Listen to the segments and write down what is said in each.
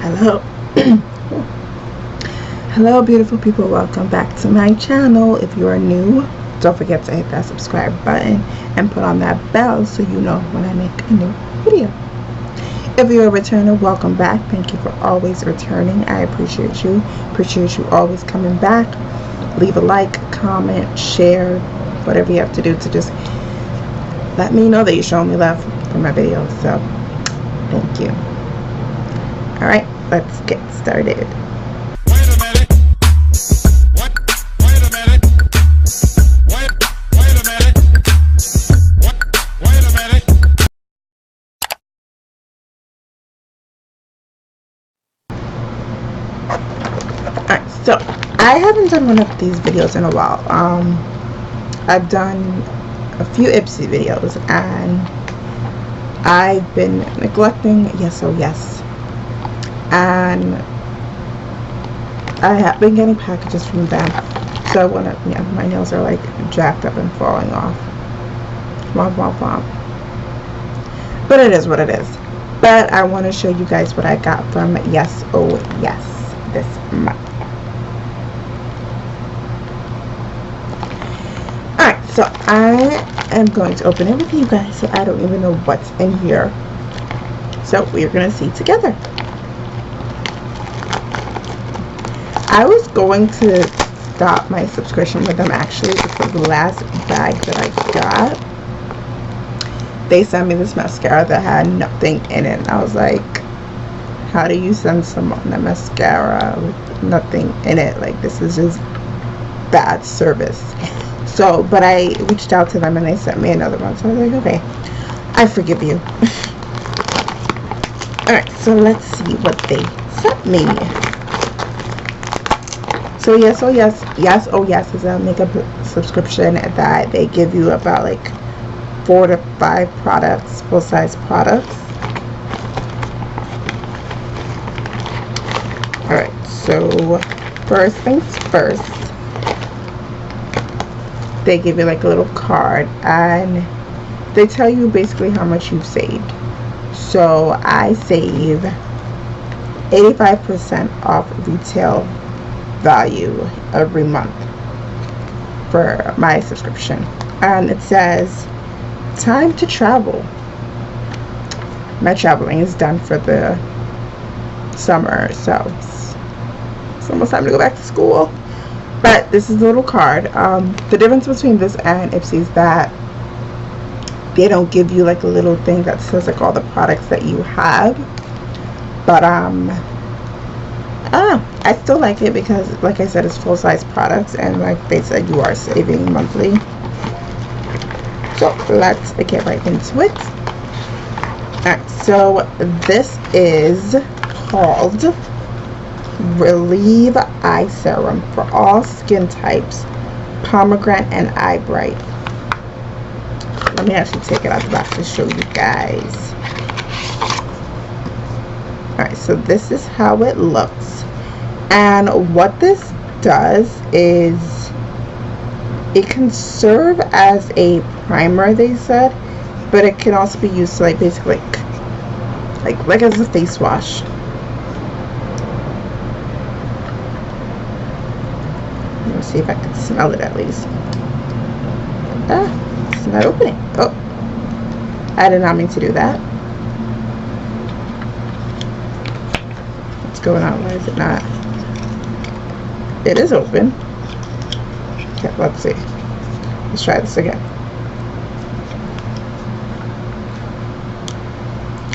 Hello. Hello beautiful people, welcome back to my channel. If you are new, don't forget to hit that subscribe button and put on that bell so you know when I make a new video. If you're a returner, welcome back. Thank you for always returning. I appreciate you always coming back. Leave a like, comment, share, whatever you have to do to just let me know that you're showing me love for my videos. So thank you. Alright, let's get started. Wait a minute. Wait a minute. Wait a minute. Wait a minute. Alright, so I haven't done one of these videos in a while. I've done a few Ipsy videos and I've been neglecting YesOhYas. And I have been getting packages from them, so I want to, my nails are like jacked up and falling off. But it is what it is. But I want to show you guys what I got from YesOhYas this month. Alright, so I am going to open it with you guys, so I don't even know what's in here. So we're going to see together. I was going to stop my subscription with them actually because the last bag that I got, they sent me this mascara that had nothing in it. And I was like, how do you send someone a mascara with nothing in it? Like, this is just bad service. So, but I reached out to them and they sent me another one. So I was like, okay, I forgive you. Alright, so let's see what they sent me. So YesOhYas is a makeup subscription that they give you about like 4 to 5 products, full-size products. Alright, so first things first, they give you like a little card and they tell you basically how much you've saved. So I save 85% off retail value every month for my subscription, and it says time to travel. My traveling is done for the summer, so it's almost time to go back to school. But this is a little card. The difference between this and Ipsy is that they don't give you like a little thing that says like all the products that you have, but I still like it because, like I said, it's full-size products, and like they said, you are saving monthly. So let's get right into it. Alright, so this is called Relieve Eye Serum for all skin types, pomegranate and eye bright. Let me actually take it out the box to show you guys. Alright, so this is how it looks. And what this does is it can serve as a primer, they said, but it can also be used to like basically like as a face wash. Let me see if I can smell it at least. It's not opening. Oh, I did not mean to do that. What's going on? Why is it not? It is open. Okay, let's see. Let's try this again.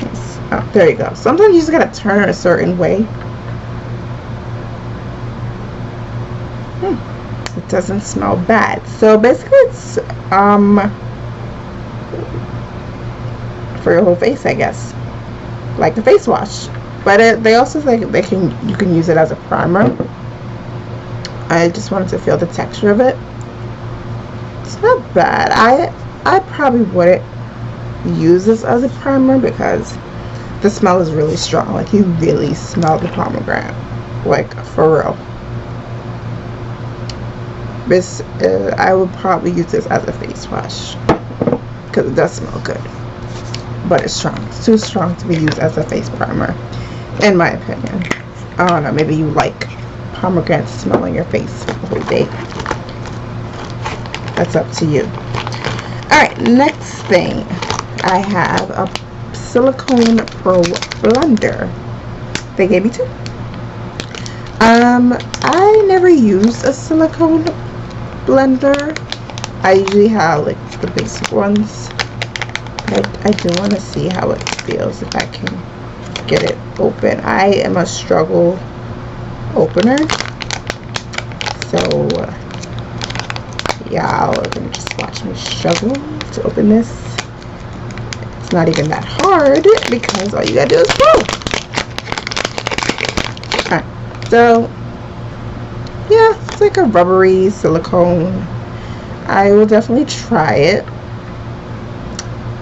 Yes. Oh, there you go. Sometimes you just gotta turn a certain way. It doesn't smell bad. So basically it's for your whole face, I guess. Like a face wash. But they also say you can use it as a primer. I just wanted to feel the texture of it. It's not bad. I probably wouldn't use this as a primer because the smell is really strong. Like, you really smell the pomegranate, like for real. This I would probably use this as a face wash because it does smell good, but it's strong. It's too strong to be used as a face primer. in my opinion. I don't know, maybe you like pomegranate smell on your face the whole day. That's up to you. Alright, next thing, I have a silicone pro blender. They gave me two. I never used a silicone blender. I usually have like the basic ones. But I do want to see how it feels if I can get it open. I am a struggle opener. So y'all are gonna just watch me struggle to open this. It's not even that hard because all you gotta do is pull. Alright, so yeah, it's like a rubbery silicone. I will definitely try it.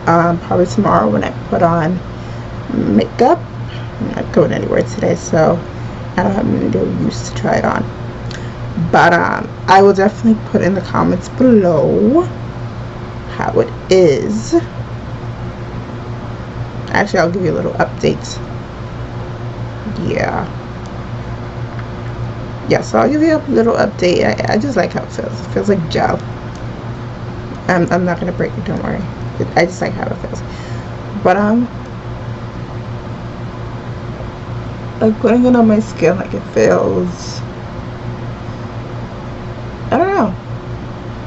Probably tomorrow when I put on makeup. I'm not going anywhere today, so I don't have any use to try it on. But I will definitely put in the comments below how it is. Actually, I'll give you a little update. Yeah, so I'll give you a little update. I just like how it feels. It feels like gel. I'm not gonna break it, don't worry. I just like how it feels. But like putting it on my skin, like it feels, I don't know,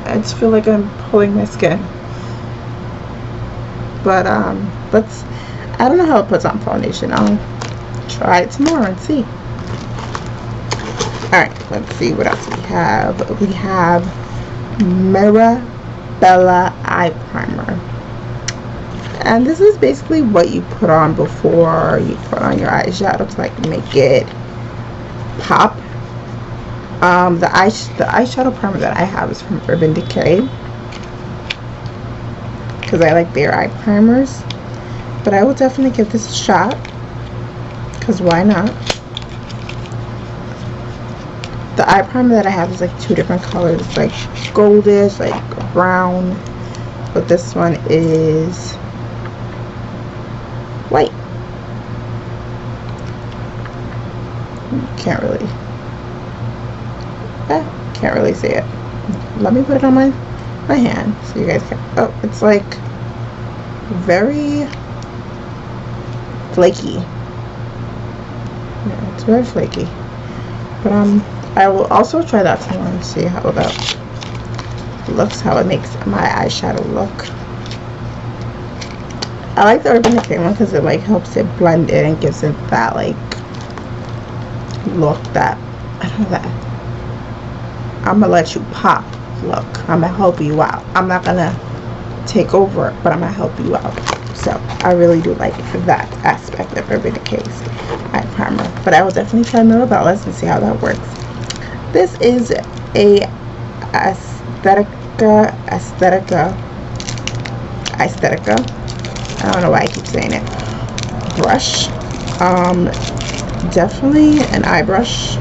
I just feel like I'm pulling my skin. But I don't know how it puts on foundation. I'll try it tomorrow and see. Alright, let's see what else we have. We have Mirabella eye primer. And this is basically what you put on before you put on your eyeshadow to like make it pop. The eyeshadow primer that I have is from Urban Decay because I like their eye primers. But I will definitely give this a shot because why not? The eye primer that I have is like two different colors, like goldish, like brown, but this one is white. Can't really see it. Let me put it on my hand so you guys can. Oh, it's like very flaky. Yeah, it's very flaky. But I will also try that tomorrow and see how that looks, how it makes my eyeshadow look. I like the Urban Decay one because it like helps it blend in and gives it that like look that, I don't know, that I'm gonna let you pop look. I'm gonna help you out. I'm not gonna take over it, but I'm gonna help you out. So I really do like that aspect of Urban Decay's eye primer. But I will definitely try Mirabella's and see how that works. This is a Aesthetica. I don't know why I keep saying it. Brush. Definitely an eye brush.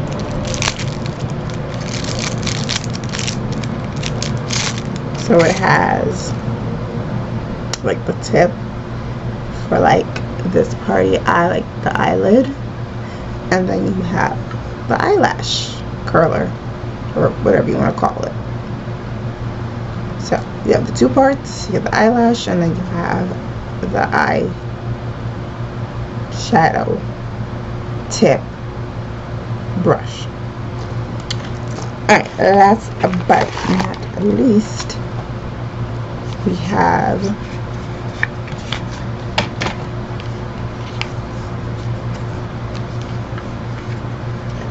So it has like the tip for like this party eye, like the eyelid, and then you have the eyelash curler or whatever you want to call it. So you have the two parts, you have the eyelash, and then you have the eye shadow tip brush. Alright, last but not least, we have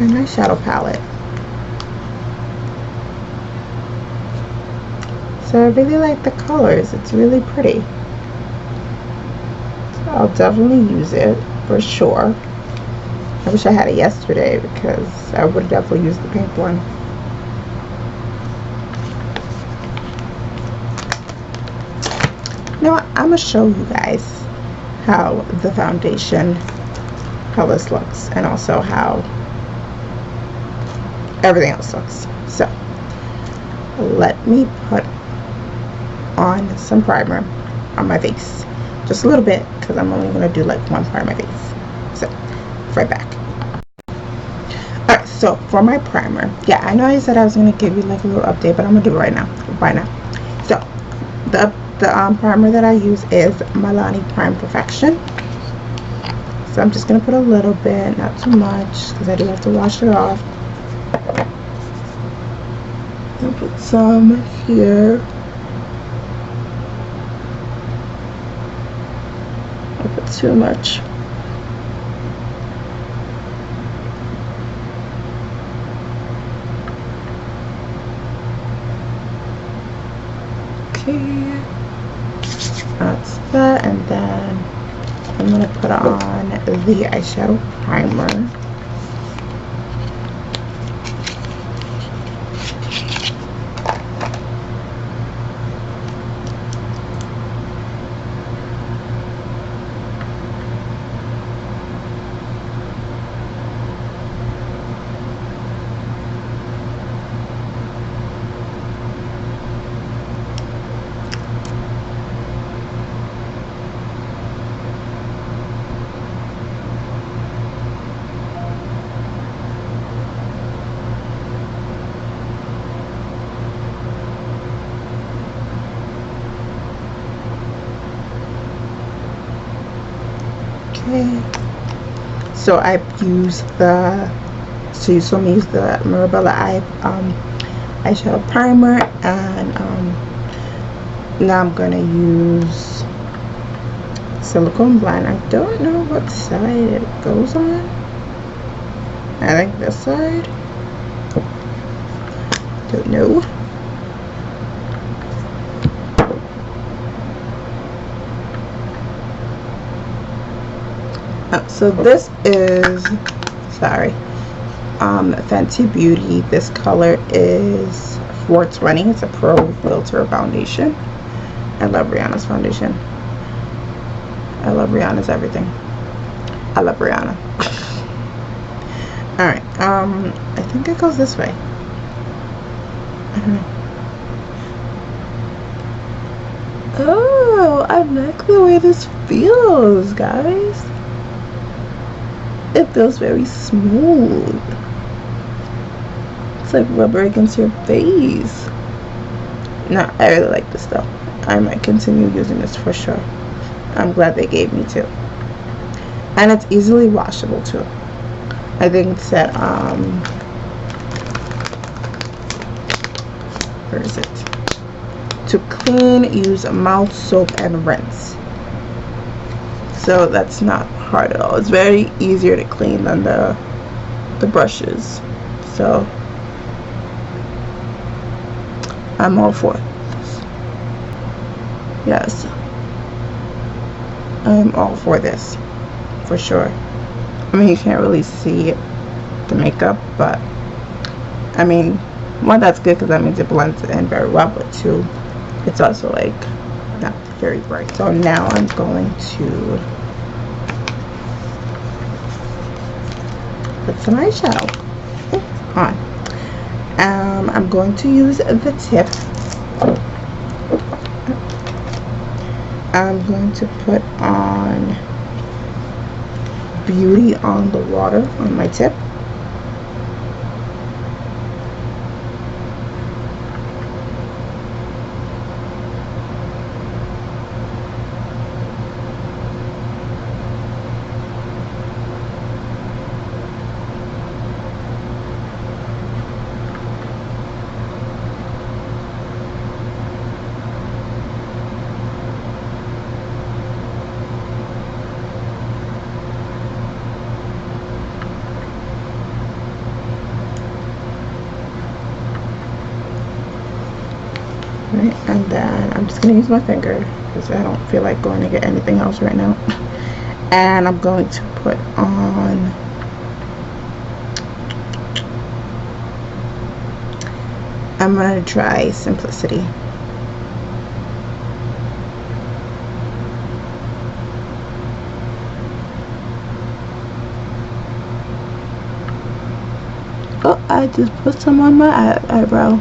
an eyeshadow palette. So I really like the colors. It's really pretty. So I'll definitely use it for sure. I wish I had it yesterday because I would definitely use the pink one. Now I'm gonna show you guys how the foundation, how this looks, and also how everything else looks. So let me put on some primer on my face, just a little bit, because I'm only going to do like one part of my face. So right back. Alright, so for my primer, yeah, I know I said I was gonna give you like a little update, but I'm gonna do it right now. So the primer that I use is Milani Prime Perfection. So I'm just gonna put a little bit, not too much, because I do have to wash it off. I'll put some here. I'll put too much. Okay, that's that, and then I'm gonna put on the eyeshadow primer. So I use the you saw me use the Mirabella eyeshadow primer, and now I'm gonna use silicone blend. I don't know what side it goes on. I think this side. Don't know. So this is, sorry, Fenty Beauty. This color is 420. It's a Pro Filter foundation. I love Rihanna's foundation. I love Rihanna's everything. I love Rihanna. Alright, I think it goes this way. I don't know. Oh, I like the way this feels, guys. It feels very smooth. It's like rubber against your face. No, I really like this though. I might continue using this for sure. I'm glad they gave me two. And it's easily washable too. I think it said, where is it? To clean, use mouth soap and rinse. So that's not hard at all. It's very easier to clean than the brushes. So I'm all for this. Yes, I'm all for this for sure. I mean, you can't really see the makeup, but I mean, one, that's good because that means it blends in very well, but two, it's also like not very bright. So now I'm going to put some eyeshadow on. I'm going to use the tip. I'm going to put on Beauty on the Water on my tip. Right, and then I'm just going to use my finger because I don't feel like going to get anything else right now. And I'm going to put on I'm going to try Simplicity. Oh, I just put some on my eyebrow.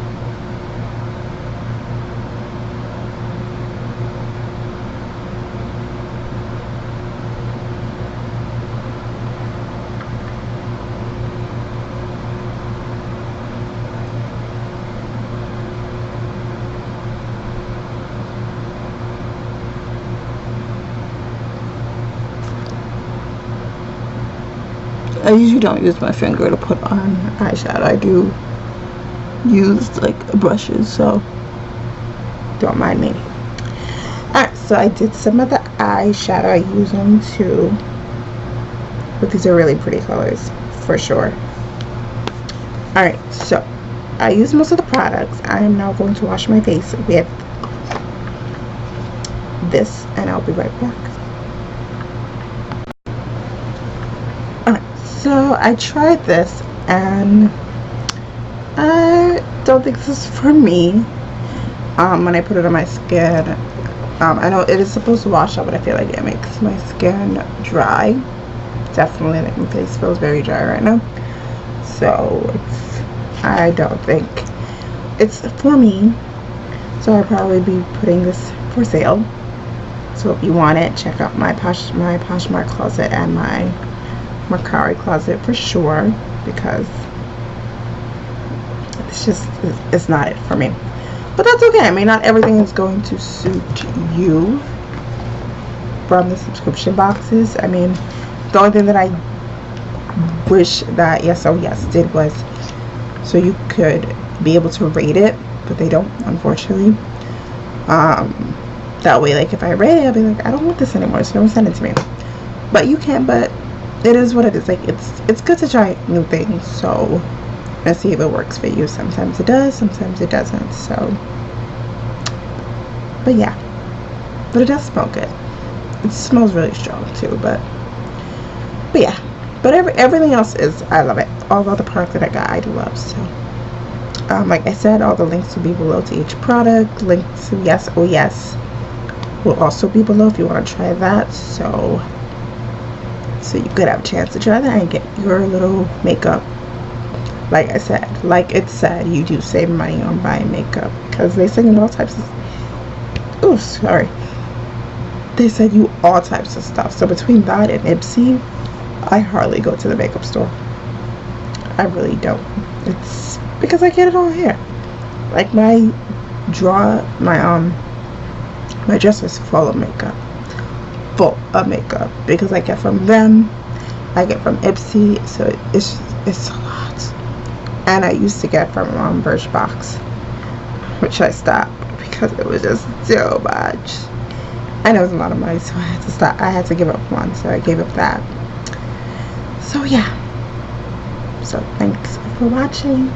I usually don't use my finger to put on eyeshadow. I do use like brushes, so don't mind me. Alright, so I did some of the eyeshadow. I use them too, but these are really pretty colors for sure. Alright, so I use most of the products. I am now going to wash my face with this, and I'll be right back. Alright, so I tried this, and I don't think this is for me. When I put it on my skin, I know it is supposed to wash out, but I feel like it makes my skin dry. Definitely, like, my face feels very dry right now. So I don't think it's for me. So I'll probably be putting this for sale. So if you want it, check out my Poshmark closet and my Mercari closet for sure, because it's not it for me. But that's okay. I mean, not everything is going to suit you from the subscription boxes. I mean, the only thing that I wish that YesOhYas did was so you could be able to rate it, but they don't, unfortunately. That way, like, if I rate it, I'll be like, I don't want this anymore, so don't send it to me. But you can, but it is what it is. Like, it's good to try new things, so let's see if it works for you. Sometimes it does, sometimes it doesn't. So, but yeah, but it does smell good. It smells really strong too, but yeah. But everything else is, I love it. All of the products that I got, I do love. So like I said, all the links will be below to each product. Link to YesOhYas will also be below if you want to try that. So you could have a chance to try that and get your little makeup. Like I said, like it said, you do save money on buying makeup, because they send you all types of, oh sorry, they send you all types of stuff. So between that and Ipsy, I hardly go to the makeup store. I really don't. It's because I get it all here. Like my dress is full of makeup, because I get from them, I get from Ipsy, so it's a lot. And I used to get from Birchbox, which I stopped because it was just so much, and it was a lot of money, so I had to stop. I had to give up one, so I gave up that. So yeah, so thanks for watching.